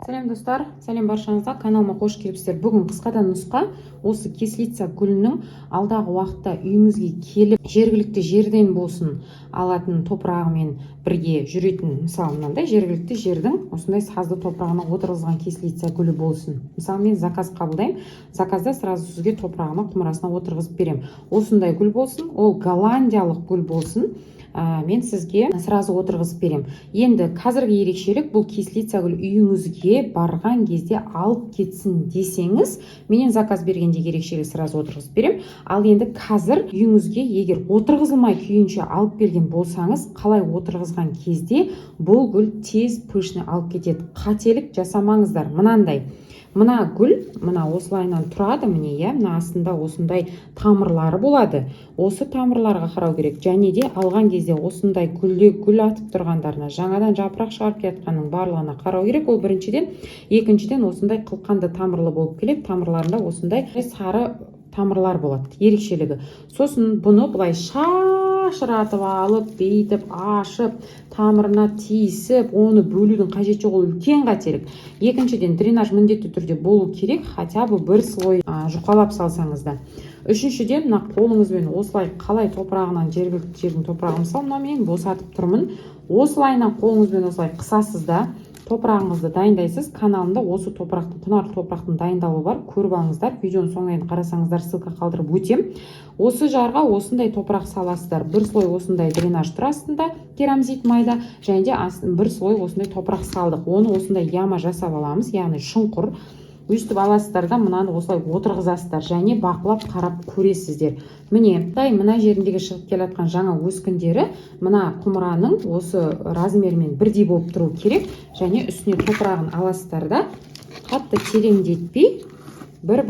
Сәлем достар, сәлем баршаңызға, каналыма қош келіпсіздер. Бүгін қысқадан нұсқа осы кислица гүлінің алдағы уақытта үйіңізге келіп жергілікті жерден болсын алатын топырағымен бірге жүретін, мысалы мынандай жергілікті жердің осындай сазды топырағына отырғызған кислица гүлі болсын. Мысалы мен заказ қабылдаймын, заказда сразу сізге топырағына құмырасына отырғызып беремін. Осындай гүл болсын, ол голландиялық гүл болсын. Мен сізге сразу отырғызып берем. Енді қазіргі ерекшелік бұл кислица гүл үйіңізге барған кезде алып кетсін десеңіз, менен заказ бергенде ерекшелік сразу отырғызып берем. Ал енді қазір үйіңізге егер отырғызылмай күйінше алып берген болсаңыз, қалай отырғызған кезде бұл гүл тез пышны алып кетеді. Қателік жасамаңыздар. Мынандай. Мына гүл, мына осылайынан тұрады, міне, мына астында осындай тамырлары болады. Осы тамырларға қарау керек. Және де алған кезде осындай гүл атып тұрғандарына, жаңадан жапырақ шығарып кеткеннің барлығына қарау керек. Ол біріншіден, екіншіден осындай қылқанды тамырлы болып келеді. Тамырларында осындай сары тамырлар болады. Ерекшелігі. Сосын бұны былай шашыратып алып, бейтіп, ашып, тамырына тиісіп, оны бөлудің қажеті жоқ, ол үлкен қателік. Екіншіден, дренаж міндетті түрде болу керек, хотя бы бір слой жұқалап салсаңыз да. Үшіншіден, мына қолыңызбен осылай қалай топырағынан жергілікті жердің топырағын, мысалы, мына мен босатып тұрмын. Осылайынан қолыңызбен осылай қысасыз да, топырағыңызды дайындайсыз. Каналымда осы топырақтың, құнарлы топырақтың дайындалуы бар. Көріп алыңыздар. Видеоны соңынан қарасаңыздар, ссылка қалдырып өтем. Осы жарға осындай топырақ саласыздар. Бір слой осындай дренаж тұр астында, керамзит майда, және де бір слой осындай топырақ салдық. Оны осындай яма жасап аламыз, яғни шұңқыр. Өйстіп аласыздар да, мынаны осылай отырғызасыздар, және бақылап қарап көресіздер. Мына жеріндегі шығып келатқан жаңа өскіндері мына құмыраның осы размерімен бірдей болып тұру керек, және үстіне топырағын аласыздар да, қатты тереңдетпей, бір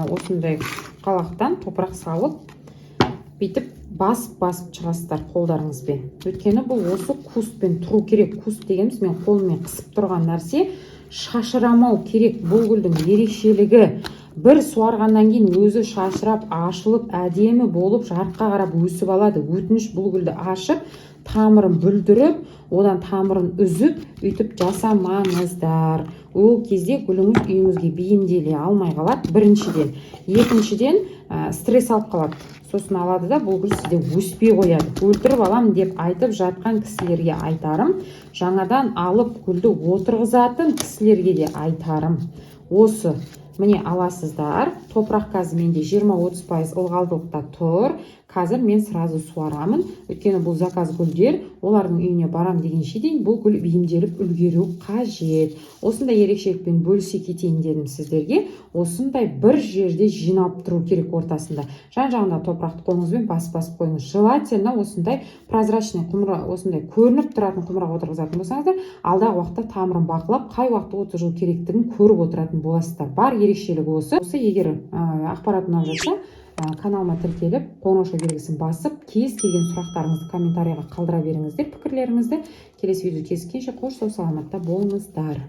осындай қалақтан топырақ салып, бүйтіп басып шығасыздар қолдарыңызбен. Өйткені бұл осы кустпен тұру керек. Куст дегеніміз мен қолыммен қысып тұрған нәрсе, шашырамау керек. Бұл гүлдің ерекшелігі бір суарғаннан кейін өзі шашырап, ашылып, әдемі болып, жарыққа қарап өсіп алады. Өтініш бұл гүлді ашып, тамырын бүлдіріп, одан тамырын үзіп, үйтіп жасамаңыздар. Ол кезде гүліңіз үйіңізге бейімделе алмай қалады, біріншіден. Екіншіден, стресс алып қалады. Сосын алады да, бұл гүл сізде өспей қояды. Өлтіріп алам деп айтып жатқан кісілерге айтарым, жаңадан алып гүлді отырғызатын кісілерге де айтарым. Осы, міне аласыздар, топырақ қазір менде 20-30% ылғалдылықта тұр. Қазір мен сразу суарамын. Өйткені бұл заказ гүлдер, олардың үйіне барам дегенше дейін бұл гүл бейімделіп үлгеру қажет. Осындай ерекшелікпен бөлісе кетейін дедім сіздерге. Осындай бір жерде жиналып тұру керек ортасында. Жан-жағында топырақты қолыңызбен басып қойыңыз. Желательно осындай прозрачный құмыра, осындай көрініп тұратын құмыра отырғызатын болсаңыздар, алдағы уақытта тамырын бақылап, қай уақытта отырғызу керектігін көріп отыратын боласыздар. Бар ерекшелігі осы. Егер ақпарат ұнап жатса, каналыма тіркеліп, қоңырау белгісін басып, кез келген сұрақтарыңызды комментарийға қалдыра беріңіздер, пікірлеріңізді. Келесі видео кездескенше қош сау саламатта болыңыздар.